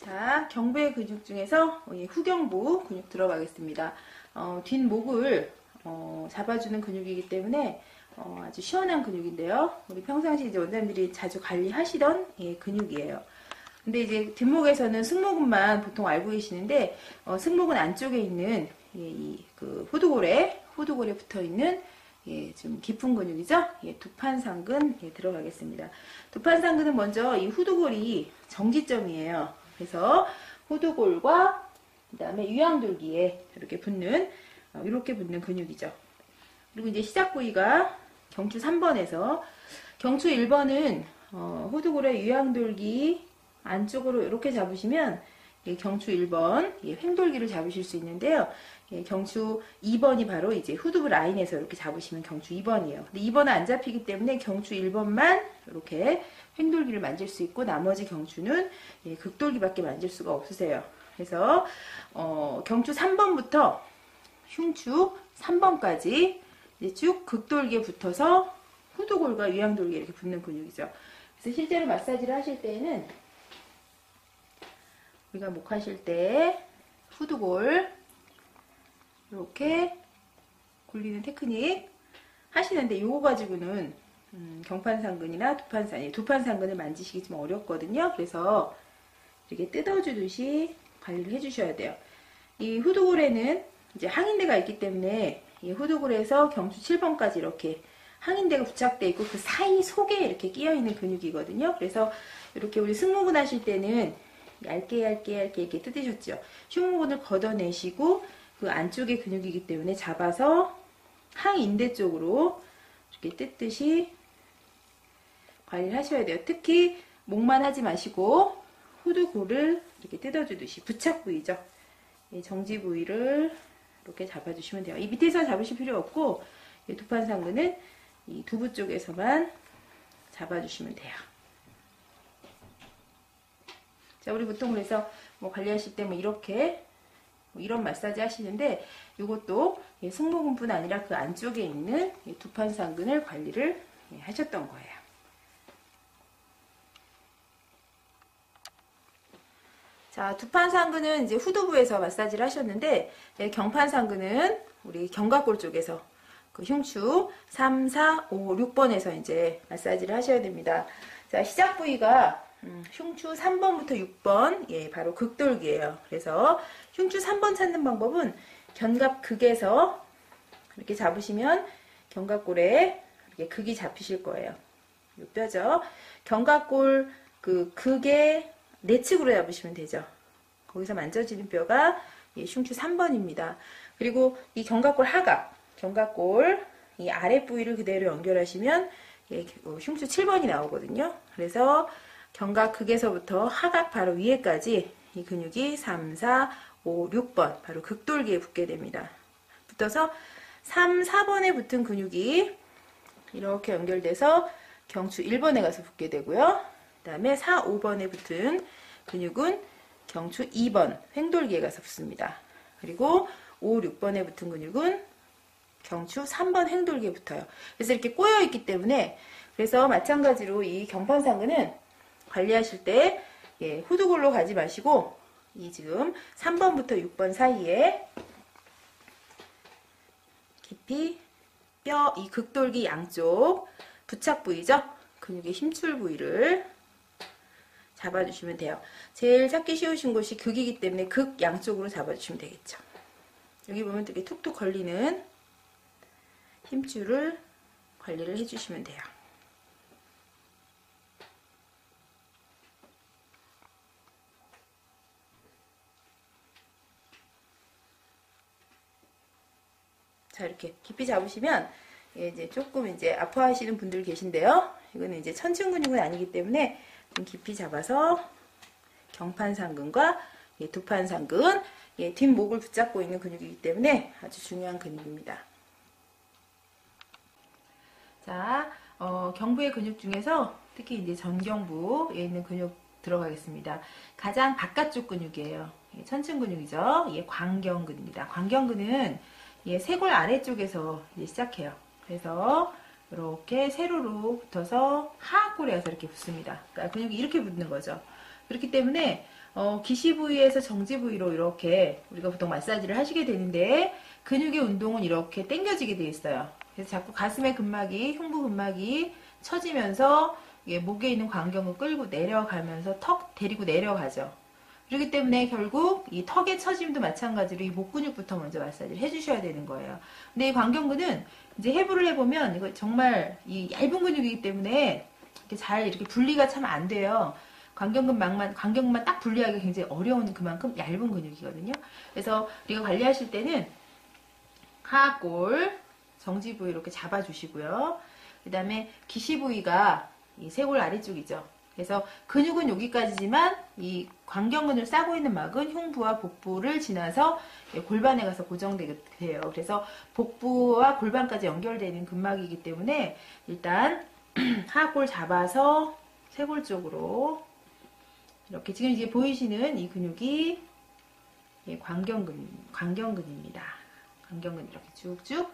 자, 경부의 근육 중에서 후경부 근육 들어가겠습니다. 뒷목을 잡아주는 근육이기 때문에 아주 시원한 근육인데요. 우리 평상시 이제 원장님들이 자주 관리하시던 근육이에요. 근데 이제 뒷목에서는 승모근만 보통 알고 계시는데 승모근 안쪽에 있는 그 호두골에 붙어 있는 좀 깊은 근육이죠. 두판상근 들어가겠습니다. 두판상근은 먼저 이 후두골이 정지점이에요. 그래서 호두골과 그다음에 위양돌기에 이렇게 붙는 근육이죠. 그리고 이제 시작 부위가 경추 3번에서 경추 1번은 호두골의 위양돌기 안쪽으로 이렇게 잡으시면 경추 1번 횡돌기를 잡으실 수 있는데요. 경추 2번이 바로 이제 후두부 라인에서 이렇게 잡으시면 경추 2번이에요. 근데 2번은 안 잡히기 때문에 경추 1번만 이렇게 횡돌기를 만질 수 있고 나머지 경추는 극돌기밖에 만질 수가 없으세요. 그래서 경추 3번부터 흉추 3번까지 쭉 극돌기에 붙어서 후두골과 위양돌기에 이렇게 붙는 근육이죠. 그래서 실제로 마사지를 하실 때에는 우리가 목 하실 때 후두골 이렇게 굴리는 테크닉 하시는데 요거 가지고는 경판상근이나 두판상근을 만지시기 좀 어렵거든요. 그래서 이렇게 뜯어주듯이 관리를 해주셔야 돼요. 이 후두골에는 이제 항인대가 있기 때문에 이 후두골에서 경추 7번까지 이렇게 항인대가 부착되어 있고 그 사이 속에 이렇게 끼어 있는 근육이거든요. 그래서 이렇게 우리 승모근 하실 때는 얇게 이렇게 뜯으셨죠. 흉모근을 걷어내시고 그 안쪽에 근육이기 때문에 잡아서 항인대 쪽으로 이렇게 뜯듯이 관리를 하셔야 돼요. 특히 목만 하지 마시고 후두골을 이렇게 뜯어주듯이 부착 부위죠. 정지 부위를 이렇게 잡아주시면 돼요. 이 밑에서 잡으실 필요 없고 두판상근은 이 두부 쪽에서만 잡아주시면 돼요. 자, 우리 보통 그래서 관리하실 때 이렇게 이런 마사지 하시는데 이것도 승모근뿐 아니라 그 안쪽에 있는 두판상근을 관리를 하셨던 거예요. 자, 두판상근은 이제 후두부에서 마사지를 하셨는데 경판상근은 우리 견갑골 쪽에서 그 흉추 3, 4, 5, 6번에서 이제 마사지를 하셔야 됩니다. 자, 시작 부위가 흉추 3번부터 6번, 바로 극돌기예요. 그래서 흉추 3번 찾는 방법은 견갑극에서 이렇게 잡으시면 견갑골에 이렇게 극이 잡히실 거예요. 이 뼈죠. 견갑골 그 극의 내측으로 잡으시면 되죠. 거기서 만져지는 뼈가 흉추 3번입니다. 그리고 이 견갑골 하각, 견갑골 이 아랫 부위를 그대로 연결하시면 흉추 7번이 나오거든요. 그래서 견갑극에서부터 하각 바로 위에까지 이 근육이 3, 4, 5, 6번 바로 극돌기에 붙게 됩니다. 붙어서 3, 4번에 붙은 근육이 이렇게 연결돼서 경추 1번에 가서 붙게 되고요. 그 다음에 4, 5번에 붙은 근육은 경추 2번 횡돌기에 가서 붙습니다. 그리고 5, 6번에 붙은 근육은 경추 3번 횡돌기에 붙어요. 그래서 이렇게 꼬여 있기 때문에 그래서 마찬가지로 이 경판상근은 관리하실 때 후두골로 가지 마시고 이 지금 3번부터 6번 사이에 깊이 뼈 이 극돌기 양쪽 부착 부위죠. 근육의 힘줄 부위를 잡아주시면 돼요. 제일 찾기 쉬우신 곳이 극이기 때문에 극 양쪽으로 잡아주시면 되겠죠. 여기 보면 되게 툭툭 걸리는 힘줄을 관리를 해주시면 돼요. 자, 이렇게 깊이 잡으시면 이제 조금 이제 아파하시는 분들 계신데요. 이거는 이제 천층 근육은 아니기 때문에 좀 깊이 잡아서 경판상근과 두판상근, 뒷목을 붙잡고 있는 근육이기 때문에 아주 중요한 근육입니다. 자, 경부의 근육 중에서 특히 이제 전경부에 있는 근육 들어가겠습니다. 가장 바깥쪽 근육이에요. 천층 근육이죠. 광경근입니다. 광경근은 쇄골 아래쪽에서 이제 시작해요. 그래서 이렇게 세로로 붙어서 하악골에 가서 이렇게 붙습니다. 그러니까 근육이 이렇게 붙는 거죠. 그렇기 때문에 기시 부위에서 정지 부위로 이렇게 우리가 보통 마사지를 하시게 되는데 근육의 운동은 이렇게 당겨지게 되어 있어요. 그래서 자꾸 가슴의 근막이, 흉부 근막이 처지면서 목에 있는 광경을 끌고 내려가면서 턱 데리고 내려가죠. 그렇기 때문에 결국 이 턱의 처짐도 마찬가지로 이 목 근육부터 먼저 마사지를 해주셔야 되는 거예요. 근데 이 광경근은 이제 해부를 해보면 이거 정말 이 얇은 근육이기 때문에 이렇게 잘 이렇게 분리가 참 안 돼요. 광경근만 딱 분리하기 굉장히 어려운 그만큼 얇은 근육이거든요. 그래서 우리가 관리하실 때는 하골, 정지 부위 이렇게 잡아주시고요. 그 다음에 기시 부위가 이 쇄골 아래쪽이죠. 그래서 근육은 여기까지지만 이 광경근을 싸고 있는 막은 흉부와 복부를 지나서 골반에 가서 고정되게 돼요. 그래서 복부와 골반까지 연결되는 근막이기 때문에 일단 하골 잡아서 쇄골 쪽으로 이렇게 지금 이제 보이시는 이 근육이 광경근입니다. 광경근 이렇게 쭉쭉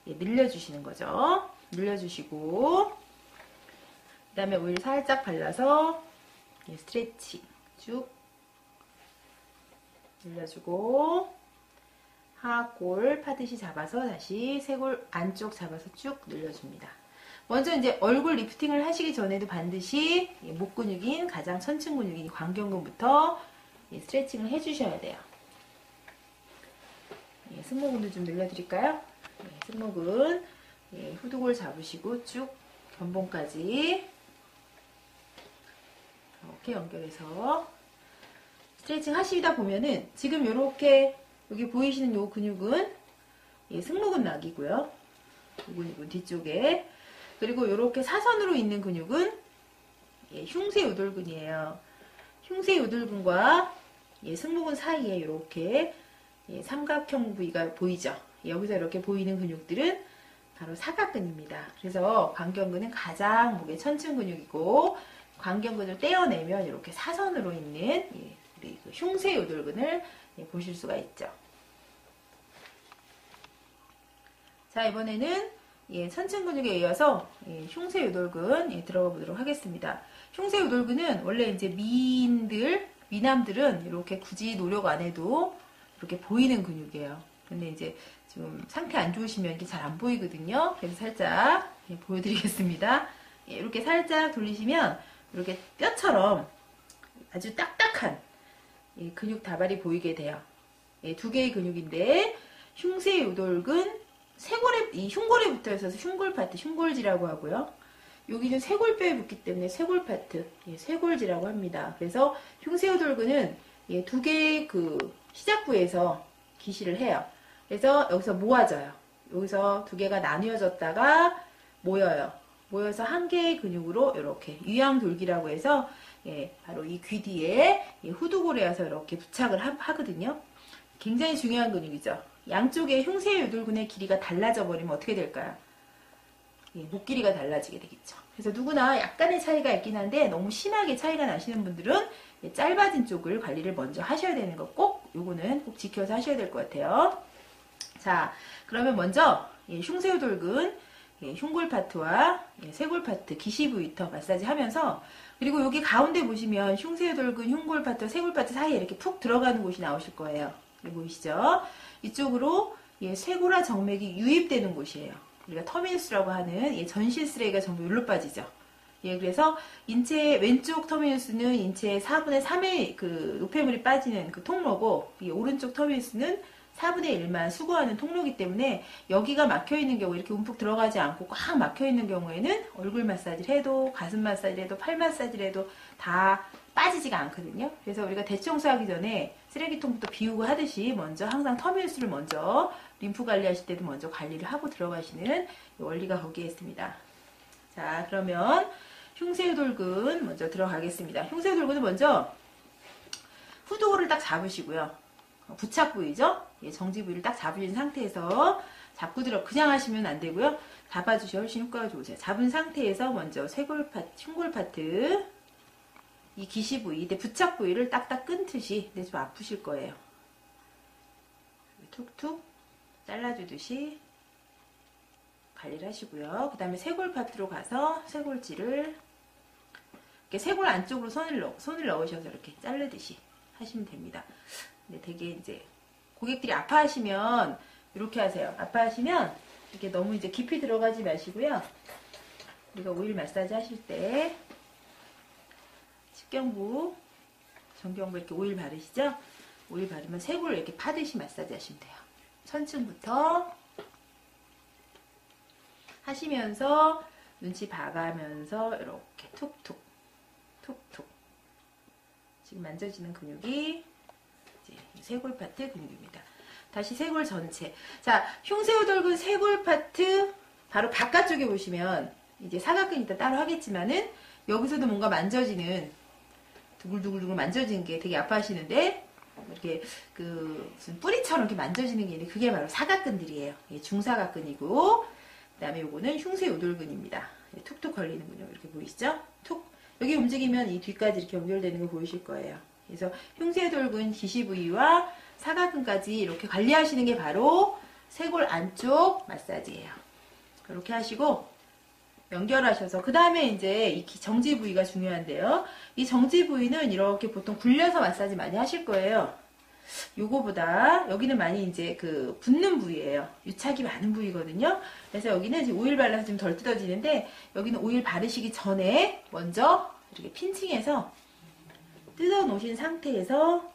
늘려주시는 거죠. 늘려주시고 그 다음에 오일 살짝 발라서 스트레칭 쭉 늘려주고 하골 파듯이 잡아서 다시 쇄골 안쪽 잡아서 쭉 늘려줍니다. 먼저 이제 얼굴 리프팅을 하시기 전에도 반드시 목 근육인 가장 천층 근육인 광경근부터 스트레칭을 해주셔야 돼요. 승모근도 좀 늘려드릴까요? 승모근 후두골 잡으시고 쭉 견봉까지 이렇게 연결해서 스트레칭 하시다 보면은 지금 이렇게 여기 보이시는 요 근육은 승모근 낙이고요. 이 근육은 뒤쪽에 그리고 이렇게 사선으로 있는 근육은 흉쇄요돌근이에요. 흉쇄요돌근과 승모근 사이에 이렇게 삼각형 부위가 보이죠. 여기서 이렇게 보이는 근육들은 바로 사각근입니다. 그래서 광경근은 가장 목의 천층 근육이고 광경근을 떼어내면 이렇게 사선으로 있는 우리 흉쇄요돌근을 보실 수가 있죠. 자, 이번에는 천층 근육에 이어서 흉쇄요돌근 들어가 보도록 하겠습니다. 흉쇄요돌근은 원래 이제 미남들은 이렇게 굳이 노력 안 해도 이렇게 보이는 근육이에요. 근데 이제 좀 상태 안 좋으시면 이게 잘 안 보이거든요. 그래서 살짝 보여드리겠습니다. 이렇게 살짝 돌리시면 이렇게 뼈처럼 아주 딱딱한 근육 다발이 보이게 돼요. 두 개의 근육인데 흉쇄요돌근 이 흉골에 붙어 있어서 흉골 파트, 흉골지라고 하고요. 여기는 쇄골뼈에 붙기 때문에 쇄골 파트, 쇄골지라고 합니다. 그래서 흉쇄요돌근은 두 개의 그 시작부에서 기시를 해요. 그래서 여기서 모아져요. 여기서 두 개가 나뉘어졌다가 모여요. 모여서 한 개의 근육으로 이렇게 유양돌기라고 해서 바로 이 귀 뒤에 후두골에 와서 이렇게 부착을 하거든요. 굉장히 중요한 근육이죠. 양쪽의 흉쇄요돌근의 길이가 달라져 버리면 어떻게 될까요? 목 길이가 달라지게 되겠죠. 그래서 누구나 약간의 차이가 있긴 한데 너무 심하게 차이가 나시는 분들은 짧아진 쪽을 관리를 먼저 하셔야 되는 거 요거는 꼭 지켜서 하셔야 될 것 같아요. 자, 그러면 먼저 흉쇄요돌근 흉골 파트와 쇄골 파트, 기시 부위부터 마사지 하면서 그리고 여기 가운데 보시면 흉쇄요돌근, 흉골 파트, 쇄골 파트 사이에 이렇게 푹 들어가는 곳이 나오실 거예요. 보이시죠? 이쪽으로 쇄골화 정맥이 유입되는 곳이에요. 우리가 터미누스라고 하는 전신 쓰레기가 전부 여기로 빠지죠. 그래서 인체 왼쪽 터미누스는 인체의 4분의 3의 그 노폐물이 빠지는 그 통로고 이 오른쪽 터미누스는 4분의 1만 수거하는 통로이기 때문에 여기가 막혀있는 경우 이렇게 움푹 들어가지 않고 꽉 막혀있는 경우에는 얼굴 마사지를 해도 가슴 마사지를 해도 팔 마사지를 해도 다 빠지지가 않거든요. 그래서 우리가 대청소하기 전에 쓰레기통부터 비우고 하듯이 먼저 항상 터미누스를 먼저 림프 관리하실 때도 먼저 관리를 하고 들어가시는 원리가 거기에 있습니다. 자, 그러면 흉쇄요돌근 먼저 들어가겠습니다. 흉쇄요돌근은 먼저 후두골을 딱 잡으시고요. 부착 부위죠? 정지 부위를 딱 잡으신 상태에서 잡고 그냥 하시면 안 되고요. 잡아주셔야 훨씬 효과가 좋으세요. 잡은 상태에서 먼저 쇄골 파트, 흉골 파트, 이 기시 부위, 이때 부착 부위를 딱딱 끊듯이, 근데 좀 아프실 거예요. 툭툭 잘라주듯이 관리를 하시고요. 그 다음에 쇄골 파트로 가서 쇄골질을 이렇게 쇄골 안쪽으로 손을 넣으셔서 이렇게 자르듯이 하시면 됩니다. 근데 되게 이제 고객들이 아파하시면 이렇게 하세요. 아파하시면 이렇게 너무 이제 깊이 들어가지 마시고요. 우리가 오일 마사지 하실 때 식경부, 정경부 이렇게 오일 바르시죠? 오일 바르면 쇄골을 이렇게 파듯이 마사지 하시면 돼요. 천층부터 하시면서 눈치 봐가면서 이렇게 툭툭 툭툭. 지금 만져지는 근육이 이제 쇄골 파트 근육입니다. 다시 쇄골 전체. 자, 흉쇄우돌근 쇄골 파트 바로 바깥쪽에 보시면 이제 사각근 이따 따로 하겠지만은 여기서도 뭔가 만져지는 두글두글두글 만져지는 게 되게 아파하시는데 이렇게 그 무슨 뿌리처럼 이렇게 만져지는 게 있는데 그게 바로 사각근들이에요. 중사각근이고 그다음에 요거는 흉쇄우돌근입니다. 툭툭 걸리는 근육 이렇게 보이시죠? 툭 여기 움직이면 이 뒤까지 이렇게 연결되는 거 보이실 거예요. 그래서 흉쇄우돌근 지시 부위와 사각근까지 이렇게 관리하시는 게 바로 쇄골 안쪽 마사지예요. 그렇게 하시고 연결하셔서 그 다음에 이제 이 정지 부위가 중요한데요. 이 정지 부위는 이렇게 보통 굴려서 마사지 많이 하실 거예요. 요거보다 여기는 많이 이제 그 붓는 부위예요. 유착이 많은 부위거든요. 그래서 여기는 지금 오일 발라서 좀 덜 뜯어지는데 여기는 오일 바르시기 전에 먼저 이렇게 핀칭해서 뜯어 놓으신 상태에서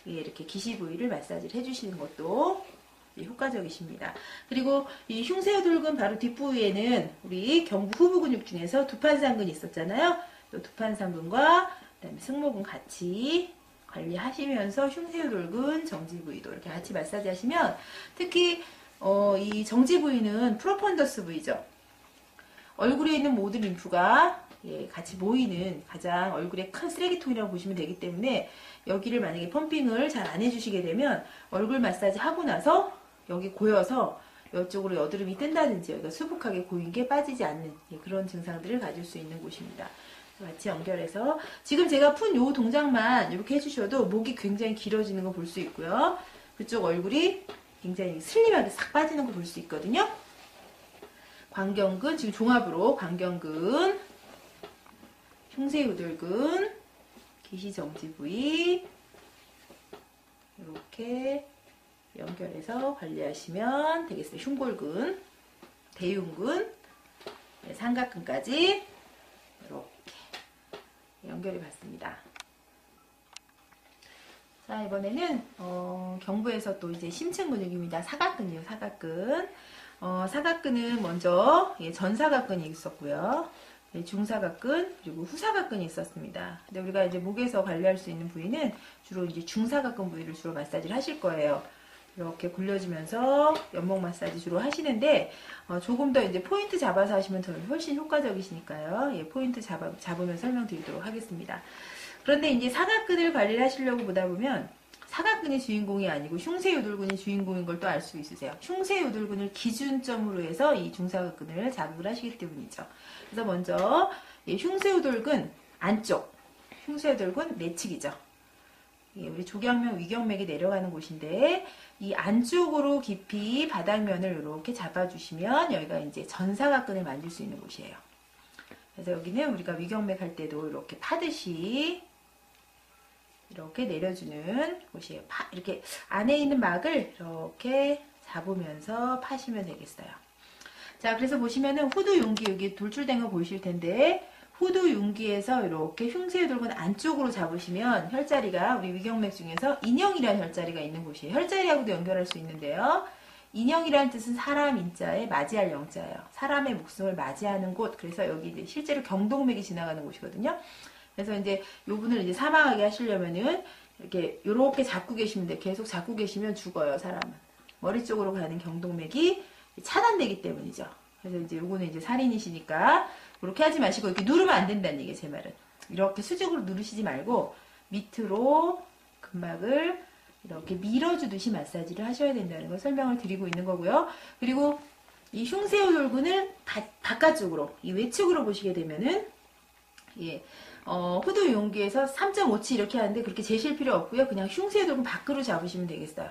이렇게 기시 부위를 마사지를 해주시는 것도 효과적이십니다. 그리고 이 흉쇄우돌근 바로 뒷부위에는 우리 경부 후부 근육 중에서 두판상근이 있었잖아요. 이 두판상근과 그다음에 승모근 같이 관리하시면서 흉쇄우돌근 정지 부위도 이렇게 같이 마사지 하시면 특히 이 정지 부위는 프로펀더스 부위죠. 얼굴에 있는 모든 림프가 같이 모이는 가장 얼굴의 큰 쓰레기통이라고 보시면 되기 때문에 여기를 만약에 펌핑을 잘 안 해주시게 되면 얼굴 마사지 하고 나서 여기 고여서 이쪽으로 여드름이 뜬다든지 여기가 수북하게 고인 게 빠지지 않는 그런 증상들을 가질 수 있는 곳입니다. 같이 연결해서 지금 제가 푼 요 동작만 이렇게 해주셔도 목이 굉장히 길어지는 거 볼 수 있고요. 그쪽 얼굴이 굉장히 슬림하게 싹 빠지는 거 볼 수 있거든요. 광경근 지금 종합으로 광경근, 흉쇄우돌근, 기시정지 부위 이렇게 연결해서 관리하시면 되겠습니다. 흉골근, 대흉근, 삼각근까지 이렇게 연결해 봤습니다. 자, 이번에는 경부에서 또 이제 심층 근육입니다. 사각근이요, 사각근. 사각근은 먼저 전사각근이 있었고요. 중사각근 그리고 후사각근이 있었습니다. 근데 우리가 이제 목에서 관리할 수 있는 부위는 주로 이제 중사각근 부위를 주로 마사지를 하실 거예요. 이렇게 굴려주면서 연목 마사지 주로 하시는데 조금 더 이제 포인트 잡아서 하시면 더 훨씬 효과적이시니까요. 포인트 잡으면 설명드리도록 하겠습니다. 그런데 이제 사각근을 관리를 하시려고 보다 보면 사각근이 주인공이 아니고 흉쇄우돌근이 주인공인 걸 또 알 수 있으세요. 흉쇄우돌근을 기준점으로 해서 이 중사각근을 자극을 하시기 때문이죠. 그래서 먼저 흉쇄우돌근 안쪽, 흉쇄우돌근 내측이죠. 우리 조경맥, 위경맥이 내려가는 곳인데 이 안쪽으로 깊이 바닥면을 이렇게 잡아주시면 여기가 이제 전사각근을 만들 수 있는 곳이에요. 그래서 여기는 우리가 위경맥 할 때도 이렇게 파듯이 이렇게 내려주는 곳이에요. 이렇게 안에 있는 막을 이렇게 잡으면서 파시면 되겠어요. 자, 그래서 보시면은 후두 융기 여기 돌출된 거 보이실 텐데 후두 융기에서 이렇게 흉쇄우돌근 안쪽으로 잡으시면 혈자리가 우리 위경맥 중에서 인형이라는 혈자리가 있는 곳이에요. 혈자리하고도 연결할 수 있는데요. 인형이라는 뜻은 사람 인자에 맞이할 영자예요. 사람의 목숨을 맞이하는 곳. 그래서 여기 이제 실제로 경동맥이 지나가는 곳이거든요. 그래서 이제 요분을 이제 사망하게 하시려면은 이렇게 잡고 계시면 돼. 계속 잡고 계시면 죽어요, 사람은. 머리 쪽으로 가는 경동맥이 차단되기 때문이죠. 그래서 이제 요거는 이제 살인이시니까 그렇게 하지 마시고 이렇게 누르면 안 된다는 얘기예요, 제 말은. 이렇게 수직으로 누르시지 말고 밑으로 근막을 이렇게 밀어주듯이 마사지를 하셔야 된다는 걸 설명을 드리고 있는 거고요. 그리고 이 흉쇄우돌근을 바깥쪽으로, 이 외측으로 보시게 되면은 후두 용기에서 3.5치 이렇게 하는데 그렇게 재실 필요 없고요. 그냥 흉쇄우돌근 밖으로 잡으시면 되겠어요.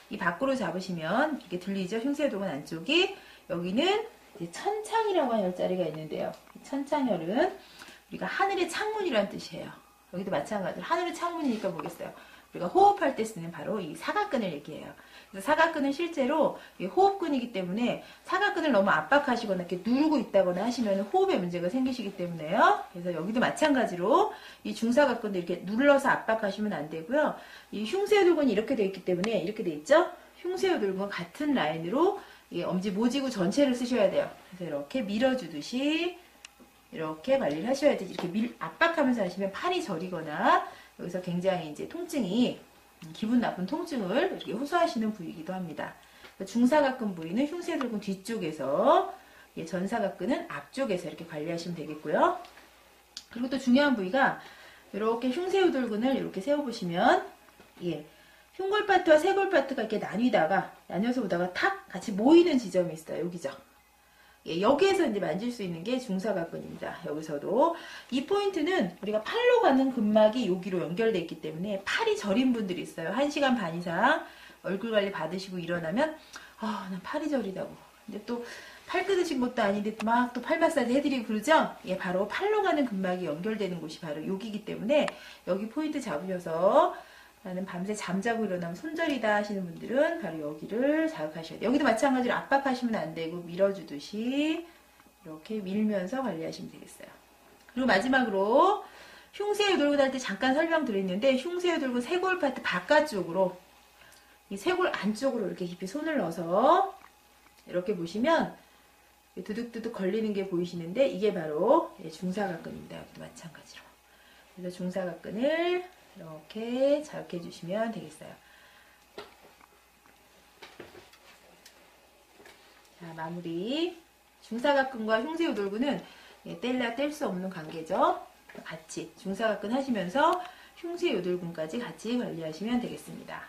이 밖으로 잡으시면 이렇게 들리죠? 흉쇄우돌근 안쪽이. 여기는 이제 천창이라고 하는 혈자리가 있는데요. 천창혈은 우리가 하늘의 창문이라는 뜻이에요. 여기도 마찬가지로 하늘의 창문이니까 뭐겠어요? 우리가 호흡할 때 쓰는 바로 이 사각근을 얘기해요. 그래서 사각근은 실제로 호흡근이기 때문에 사각근을 너무 압박하시거나 이렇게 누르고 있다거나 하시면 호흡에 문제가 생기시기 때문에요. 그래서 여기도 마찬가지로 이 중사각근도 이렇게 눌러서 압박하시면 안 되고요. 이 흉쇄요돌근이 이렇게 되어 있기 때문에 이렇게 되어 있죠? 흉쇄요돌근과 같은 라인으로 이 엄지 모지구 전체를 쓰셔야 돼요. 그래서 이렇게 밀어주듯이 이렇게 관리를 하셔야 돼요. 이렇게 압박하면서 하시면 팔이 저리거나 여기서 굉장히 이제 통증이 기분 나쁜 통증을 이렇게 호소하시는 부위이기도 합니다. 중사각근 부위는 흉쇄요돌근 뒤쪽에서, 전사각근은 앞쪽에서 이렇게 관리하시면 되겠고요. 그리고 또 중요한 부위가 이렇게 흉쇄요돌근을 이렇게 세워보시면 흉골파트와 쇄골파트가 이렇게 나뉘어서 보다가 탁 같이 모이는 지점이 있어요. 여기죠. 여기에서 이제 만질 수 있는 게 중사각근입니다. 여기서도 이 포인트는 우리가 팔로 가는 근막이 여기로 연결되어 있기 때문에 팔이 저린 분들이 있어요. 1시간 반 이상 얼굴 관리 받으시고 일어나면 난 팔이 저리다고. 근데 또 팔 뜯으신 것도 아닌데 막 또 팔 마사지 해드리고 그러죠? 바로 팔로 가는 근막이 연결되는 곳이 바로 여기이기 때문에 여기 포인트 잡으셔서 나는 밤새 잠자고 일어나면 손저리다 하시는 분들은 바로 여기를 자극하셔야 돼요. 여기도 마찬가지로 압박하시면 안 되고 밀어주듯이 이렇게 밀면서 관리하시면 되겠어요. 그리고 마지막으로 흉쇄요돌근 할 때 잠깐 설명드렸는데 흉쇄요돌근 쇄골 파트 바깥쪽으로 이 쇄골 안쪽으로 이렇게 깊이 손을 넣어서 이렇게 보시면 두둑두둑 걸리는 게 보이시는데 이게 바로 중사각근입니다. 여기도 마찬가지로. 그래서 중사각근을 이렇게 자극해 주시면 되겠어요. 자, 마무리. 중사각근과 흉쇄요돌근은 뗄래야 뗄 수 없는 관계죠. 같이 중사각근 하시면서 흉쇄요돌근까지 같이 관리하시면 되겠습니다.